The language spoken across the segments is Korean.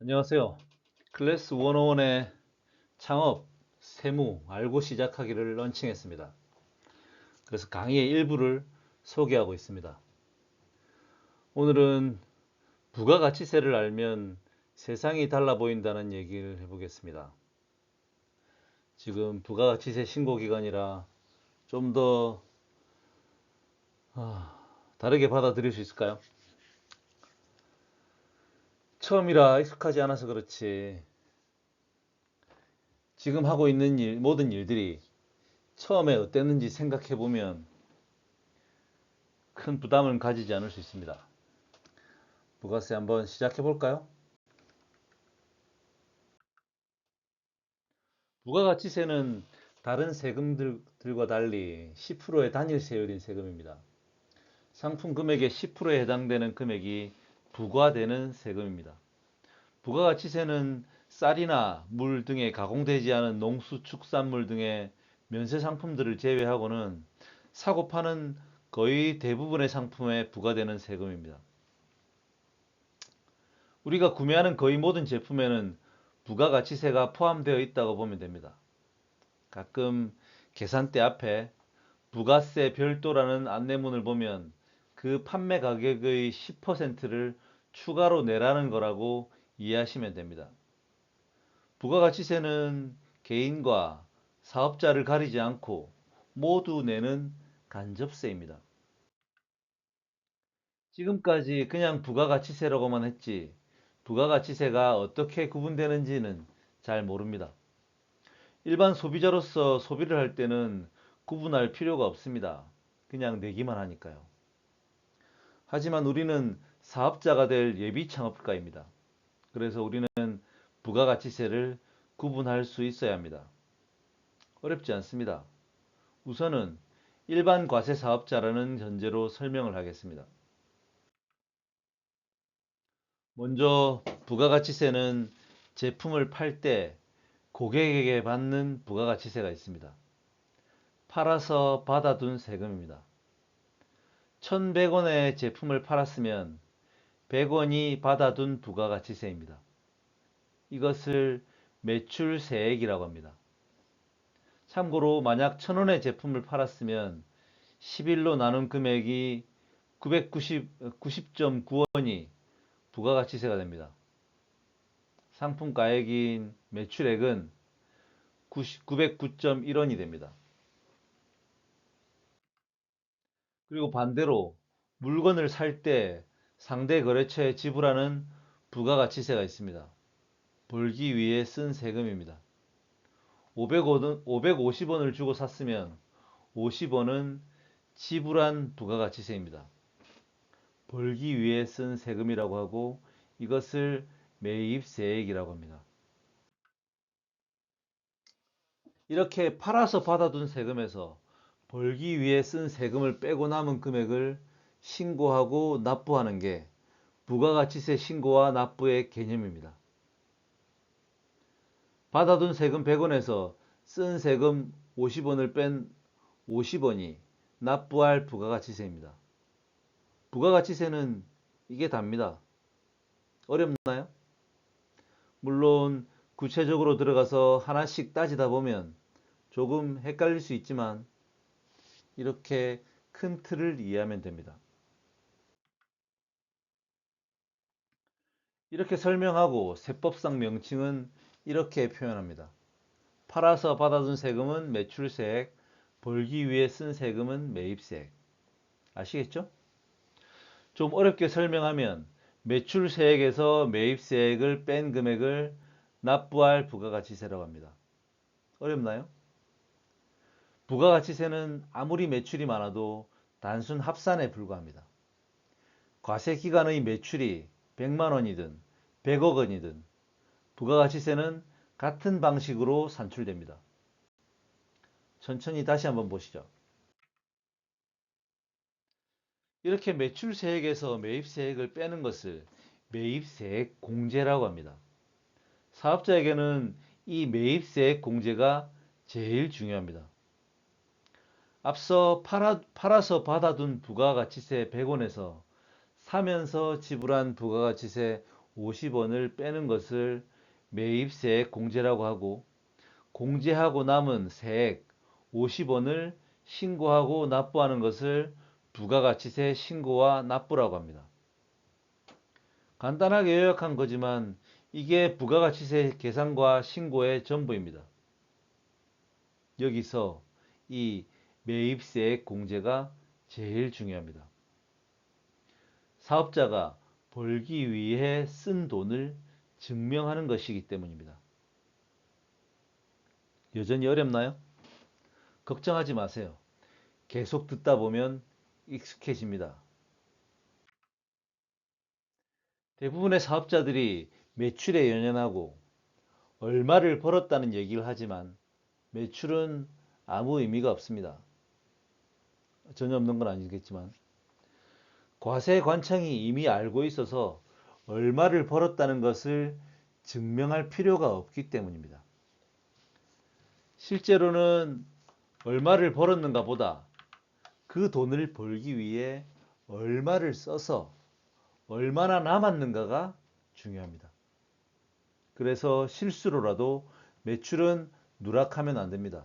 안녕하세요. 클래스 101의 창업, 세무, 알고 시작하기를 런칭했습니다. 그래서 강의의 일부를 소개하고 있습니다. 오늘은 부가가치세를 알면 세상이 달라 보인다는 얘기를 해보겠습니다. 지금 부가가치세 신고 기간이라 좀 더 다르게 받아들일 수 있을까요? 처음이라 익숙하지 않아서 그렇지 지금 하고 있는 모든 일들이 처음에 어땠는지 생각해 보면 큰 부담을 가지지 않을 수 있습니다. 부가세 한번 시작해 볼까요? 부가가치세는 다른 세금들과 달리 10%의 단일 세율인 세금입니다. 상품 금액의 10%에 해당되는 금액이 부과되는 세금입니다. 부가가치세는 쌀이나 물 등의 가공되지 않은 농수축산물 등의 면세 상품들을 제외하고는 사고 파는 거의 대부분의 상품에 부과되는 세금입니다. 우리가 구매하는 거의 모든 제품에는 부가가치세가 포함되어 있다고 보면 됩니다. 가끔 계산대 앞에 부가세 별도라는 안내문을 보면 그 판매 가격의 10%를 추가로 내라는 거라고 이해하시면 됩니다. 부가가치세는 개인과 사업자를 가리지 않고 모두 내는 간접세입니다. 지금까지 그냥 부가가치세라고만 했지 부가가치세가 어떻게 구분되는지는 잘 모릅니다. 일반 소비자로서 소비를 할 때는 구분할 필요가 없습니다. 그냥 내기만 하니까요. 하지만 우리는 사업자가 될 예비 창업가입니다. 그래서 우리는 부가가치세를 구분할 수 있어야 합니다. 어렵지 않습니다. 우선은 일반 과세 사업자라는 전제로 설명을 하겠습니다. 먼저 부가가치세는 제품을 팔 때 고객에게 받는 부가가치세가 있습니다. 팔아서 받아둔 세금입니다. 1,100원의 제품을 팔았으면 100원이 받아둔 부가가치세입니다. 이것을 매출세액이라고 합니다. 참고로 만약 1,000원의 제품을 팔았으면 11로 나눈 금액이 90.9원이 부가가치세가 됩니다. 상품가액인 매출액은 909.1원이 됩니다. 그리고 반대로 물건을 살 때 상대 거래처에 지불하는 부가가치세가 있습니다. 벌기 위해 쓴 세금입니다. 550원을 주고 샀으면 50원은 지불한 부가가치세입니다. 벌기 위해 쓴 세금이라고 하고 이것을 매입세액이라고 합니다. 이렇게 팔아서 받아둔 세금에서 벌기 위해 쓴 세금을 빼고 남은 금액을 신고하고 납부하는 게 부가가치세 신고와 납부의 개념입니다. 받아둔 세금 100원에서 쓴 세금 50원을 뺀 50원이 납부할 부가가치세입니다. 부가가치세는 이게 답니다. 어렵나요? 물론 구체적으로 들어가서 하나씩 따지다 보면 조금 헷갈릴 수 있지만 이렇게 큰 틀을 이해하면 됩니다. 이렇게 설명하고 세법상 명칭은 이렇게 표현합니다. 팔아서 받아둔 세금은 매출세액, 벌기 위해 쓴 세금은 매입세액. 아시겠죠? 좀 어렵게 설명하면 매출세액에서 매입세액을 뺀 금액을 납부할 부가가치세라고 합니다. 어렵나요? 부가가치세는 아무리 매출이 많아도 단순 합산에 불과합니다. 과세기간의 매출이 100만 원이든 100억 원이든 부가가치세는 같은 방식으로 산출됩니다. 천천히 다시 한번 보시죠. 이렇게 매출세액에서 매입세액을 빼는 것을 매입세액 공제라고 합니다. 사업자에게는 이 매입세액 공제가 제일 중요합니다. 앞서 팔아서 받아둔 부가가치세 100원에서 사면서 지불한 부가가치세 50원을 빼는 것을 매입세액 공제라고 하고, 공제하고 남은 세액 50원을 신고하고 납부하는 것을 부가가치세 신고와 납부라고 합니다. 간단하게 요약한 거지만 이게 부가가치세 계산과 신고의 전부입니다. 여기서 이 매입세액 공제가 제일 중요합니다. 사업자가 벌기 위해 쓴 돈을 증명하는 것이기 때문입니다. 여전히 어렵나요? 걱정하지 마세요. 계속 듣다 보면 익숙해집니다. 대부분의 사업자들이 매출에 연연하고 얼마를 벌었다는 얘기를 하지만 매출은 아무 의미가 없습니다. 전혀 없는 건 아니겠지만 과세관청이 이미 알고 있어서 얼마를 벌었다는 것을 증명할 필요가 없기 때문입니다. 실제로는 얼마를 벌었는가 보다 그 돈을 벌기 위해 얼마를 써서 얼마나 남았는가가 중요합니다. 그래서 실수로라도 매출은 누락하면 안 됩니다.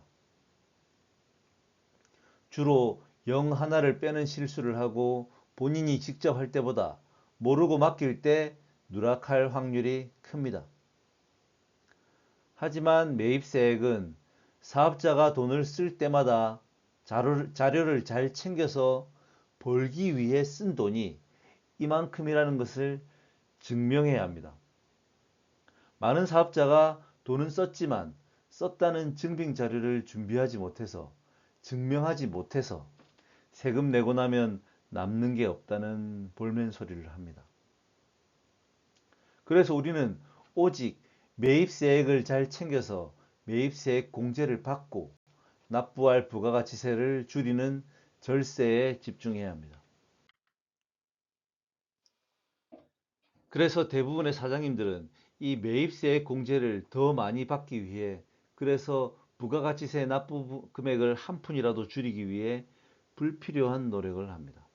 주로 0 하나를 빼는 실수를 하고 본인이 직접 할 때보다 모르고 맡길 때 누락할 확률이 큽니다. 하지만 매입세액은 사업자가 돈을 쓸 때마다 자료를 잘 챙겨서 벌기 위해 쓴 돈이 이만큼이라는 것을 증명해야 합니다. 많은 사업자가 돈은 썼지만 썼다는 증빙 자료를 준비하지 못해서 증명하지 못해서 세금 내고 나면 남는 게 없다는 볼멘 소리를 합니다. 그래서 우리는 오직 매입세액을 잘 챙겨서 매입세액 공제를 받고 납부할 부가가치세를 줄이는 절세에 집중해야 합니다. 그래서 대부분의 사장님들은 이 매입세액 공제를 더 많이 받기 위해, 그래서 부가가치세 납부 금액을 한 푼이라도 줄이기 위해 불필요한 노력을 합니다.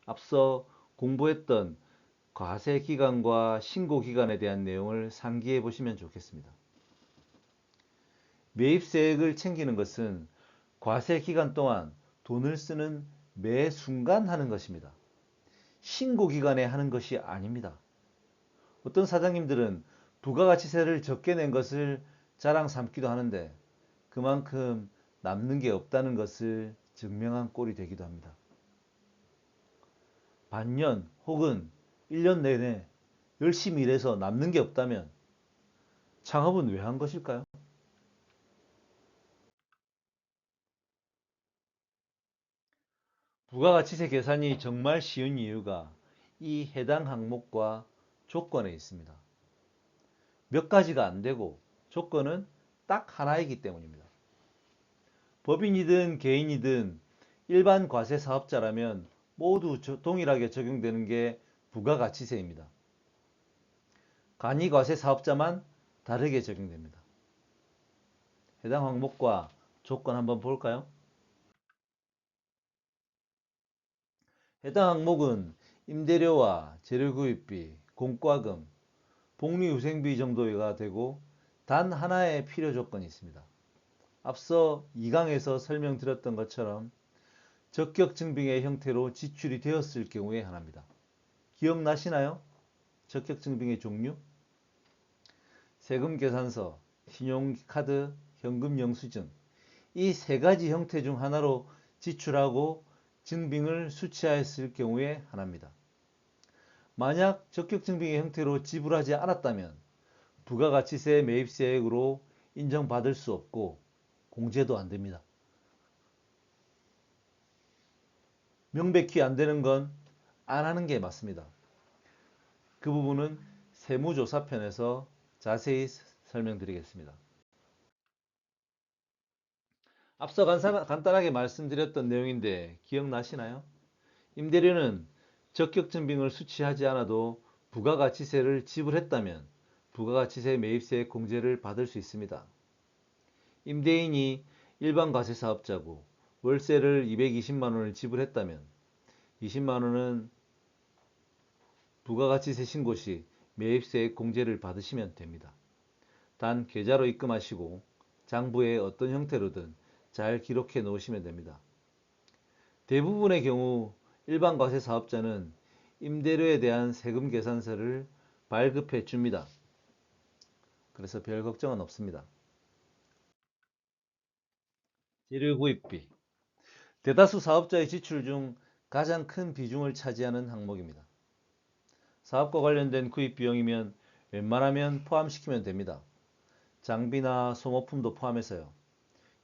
앞서 공부했던 과세 기간과 신고 기간에 대한 내용을 상기해 보시면 좋겠습니다. 매입세액을 챙기는 것은 과세 기간 동안 돈을 쓰는 매 순간 하는 것입니다. 신고 기간에 하는 것이 아닙니다. 어떤 사장님들은 부가가치세를 적게 낸 것을 자랑 삼기도 하는데 그만큼 남는 게 없다는 것을 증명한 꼴이 되기도 합니다. 반년 혹은 1년 내내 열심히 일해서 남는 게 없다면 창업은 왜 한 것일까요? 부가가치세 계산이 정말 쉬운 이유가 이 해당 항목과 조건에 있습니다. 몇 가지가 안 되고 조건은 딱 하나이기 때문입니다. 법인이든 개인이든 일반 과세 사업자라면 모두 동일하게 적용되는 게 부가가치세입니다. 간이과세 사업자만 다르게 적용됩니다. 해당 항목과 조건 한번 볼까요? 해당 항목은 임대료와 재료구입비, 공과금, 복리후생비 정도가 되고 단 하나의 필요 조건이 있습니다. 앞서 2강에서 설명드렸던 것처럼 적격증빙의 형태로 지출이 되었을 경우에 하나입니다. 기억나시나요? 적격증빙의 종류? 세금계산서, 신용카드, 현금영수증, 이 세 가지 형태 중 하나로 지출하고 증빙을 수취하였을 경우에 하나입니다. 만약 적격증빙의 형태로 지불하지 않았다면 부가가치세 매입세액으로 인정받을 수 없고 공제도 안 됩니다. 명백히 안 되는 건 안 하는 게 맞습니다. 그 부분은 세무조사편에서 자세히 설명드리겠습니다. 앞서 간단하게 말씀드렸던 내용인데 기억나시나요? 임대료는 적격증빙을 수취하지 않아도 부가가치세를 지불했다면 부가가치세 매입세 공제를 받을 수 있습니다. 임대인이 일반 과세 사업자고 월세를 220만 원을 지불했다면 20만 원은 부가가치세 신고 시 매입세액 공제를 받으시면 됩니다. 단 계좌로 입금하시고 장부에 어떤 형태로든 잘 기록해 놓으시면 됩니다. 대부분의 경우 일반 과세 사업자는 임대료에 대한 세금 계산서를 발급해 줍니다. 그래서 별 걱정은 없습니다. 재료 구입비. 대다수 사업자의 지출 중 가장 큰 비중을 차지하는 항목입니다. 사업과 관련된 구입 비용이면 웬만하면 포함시키면 됩니다. 장비나 소모품도 포함해서요.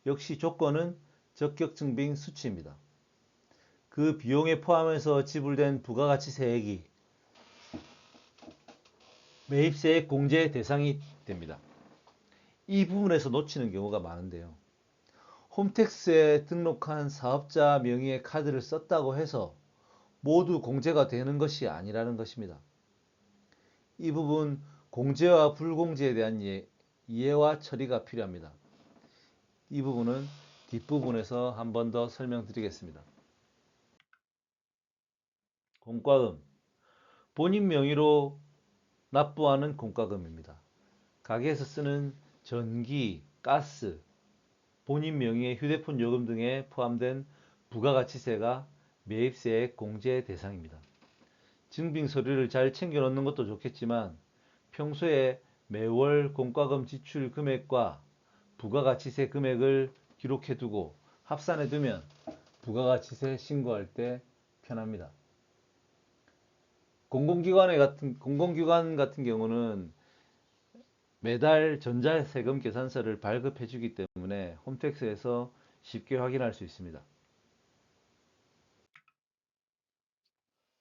역시 조건은 적격증빙 수치입니다. 그 비용에 포함해서 지불된 부가가치세액이 매입세액 공제 대상이 됩니다. 이 부분에서 놓치는 경우가 많은데요. 홈택스에 등록한 사업자 명의의 카드를 썼다고 해서 모두 공제가 되는 것이 아니라는 것입니다. 이 부분 공제와 불공제에 대한 이해와 처리가 필요합니다. 이 부분은 뒷부분에서 한 번 더 설명드리겠습니다. 공과금. 본인 명의로 납부하는 공과금입니다. 가게에서 쓰는 전기, 가스, 본인 명의의 휴대폰 요금 등에 포함된 부가가치세가 매입세액 공제 대상입니다. 증빙 서류를 잘 챙겨 놓는 것도 좋겠지만 평소에 매월 공과금 지출 금액과 부가가치세 금액을 기록해 두고 합산해 두면 부가가치세 신고할 때 편합니다. 공공기관 같은 경우는 매달 전자세금 계산서를 발급해 주기 때문에 홈택스에서 쉽게 확인할 수 있습니다.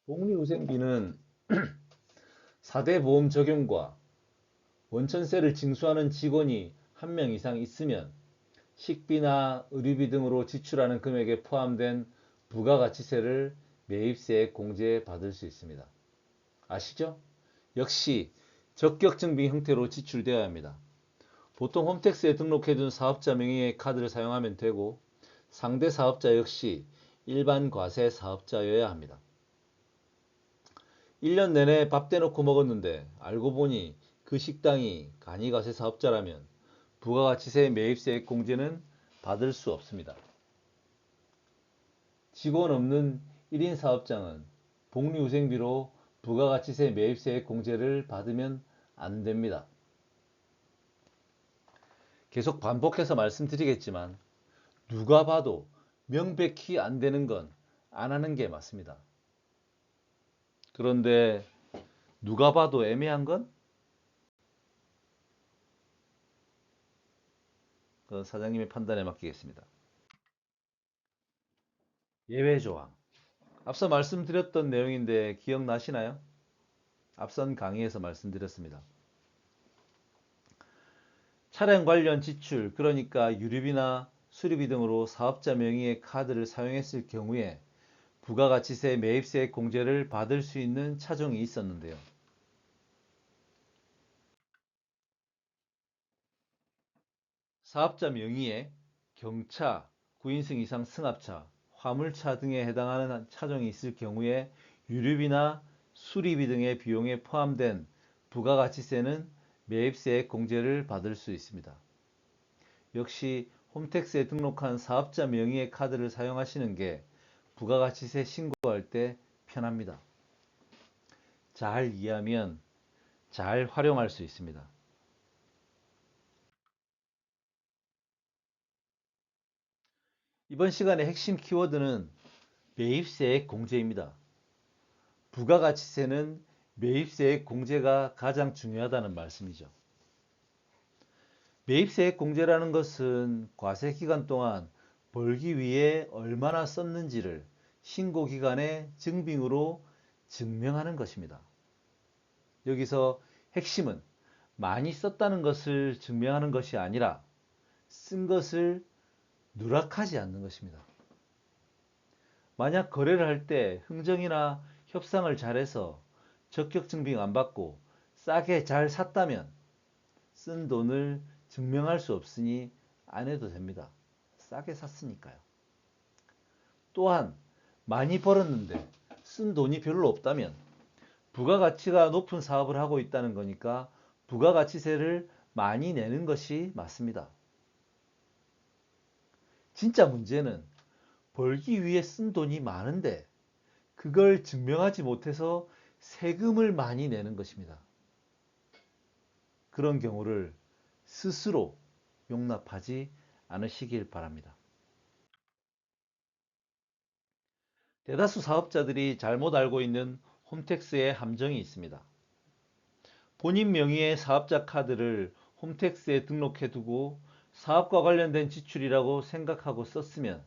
복리후생비는 4대 보험 적용과 원천세를 징수하는 직원이 1명 이상 있으면 식비나 의료비 등으로 지출하는 금액에 포함된 부가가치세를 매입세액 공제 받을 수 있습니다. 아시죠? 역시 적격증빙 형태로 지출되어야 합니다. 보통 홈택스에 등록해둔 사업자 명의의 카드를 사용하면 되고 상대 사업자 역시 일반 과세 사업자여야 합니다. 1년 내내 밥 대놓고 먹었는데 알고 보니 그 식당이 간이과세 사업자라면 부가가치세 매입세액 공제는 받을 수 없습니다. 직원 없는 1인 사업장은 복리후생비로 부가가치세 매입세액 공제를 받으면 안 됩니다. 계속 반복해서 말씀드리겠지만 누가 봐도 명백히 안 되는 건 안 하는 게 맞습니다. 그런데 누가 봐도 애매한 건 그 사장님의 판단에 맡기겠습니다. 예외 조항. 앞서 말씀드렸던 내용인데 기억나시나요? 앞선 강의에서 말씀드렸습니다. 차량 관련 지출, 그러니까 유류비나 수리비 등으로 사업자 명의의 카드를 사용했을 경우에 부가가치세 매입세액 공제를 받을 수 있는 차종이 있었는데요. 사업자 명의의 경차, 9인승 이상 승합차, 화물차 등에 해당하는 차종이 있을 경우에 유류비나 수리비 등의 비용에 포함된 부가가치세는 매입세액 공제를 받을 수 있습니다. 역시 홈택스에 등록한 사업자 명의의 카드를 사용하시는 게 부가가치세 신고할 때 편합니다. 잘 이해하면 잘 활용할 수 있습니다. 이번 시간의 핵심 키워드는 매입세액 공제입니다. 부가가치세는 매입세액 공제가 가장 중요하다는 말씀이죠. 매입세액 공제라는 것은 과세 기간 동안 벌기 위해 얼마나 썼는지를 신고기간의 증빙으로 증명하는 것입니다. 여기서 핵심은 많이 썼다는 것을 증명하는 것이 아니라 쓴 것을 누락하지 않는 것입니다. 만약 거래를 할 때 흥정이나 협상을 잘해서 적격증빙 안 받고 싸게 잘 샀다면 쓴 돈을 증명할 수 없으니 안 해도 됩니다. 싸게 샀으니까요. 또한 많이 벌었는데 쓴 돈이 별로 없다면 부가가치가 높은 사업을 하고 있다는 거니까 부가가치세를 많이 내는 것이 맞습니다. 진짜 문제는 벌기 위해 쓴 돈이 많은데 그걸 증명하지 못해서 세금을 많이 내는 것입니다. 그런 경우를 스스로 용납하지 않으시길 바랍니다. 대다수 사업자들이 잘못 알고 있는 홈택스의 함정이 있습니다. 본인 명의의 사업자 카드를 홈택스에 등록해두고 사업과 관련된 지출이라고 생각하고 썼으면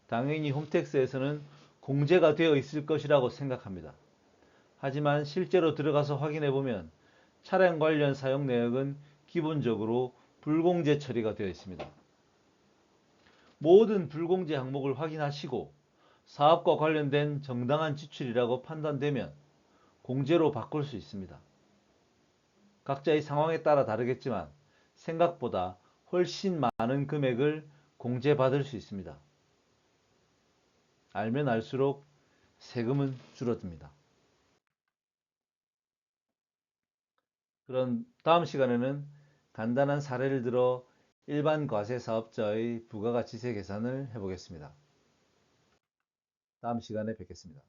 당연히 홈택스에서는 공제가 되어 있을 것이라고 생각합니다. 하지만 실제로 들어가서 확인해보면 차량 관련 사용 내역은 기본적으로 불공제 처리가 되어 있습니다. 모든 불공제 항목을 확인하시고 사업과 관련된 정당한 지출이라고 판단되면 공제로 바꿀 수 있습니다. 각자의 상황에 따라 다르겠지만 생각보다 훨씬 많은 금액을 공제받을 수 있습니다. 알면 알수록 세금은 줄어듭니다. 그럼 다음 시간에는 간단한 사례를 들어 일반 과세 사업자의 부가가치세 계산을 해보겠습니다. 다음 시간에 뵙겠습니다.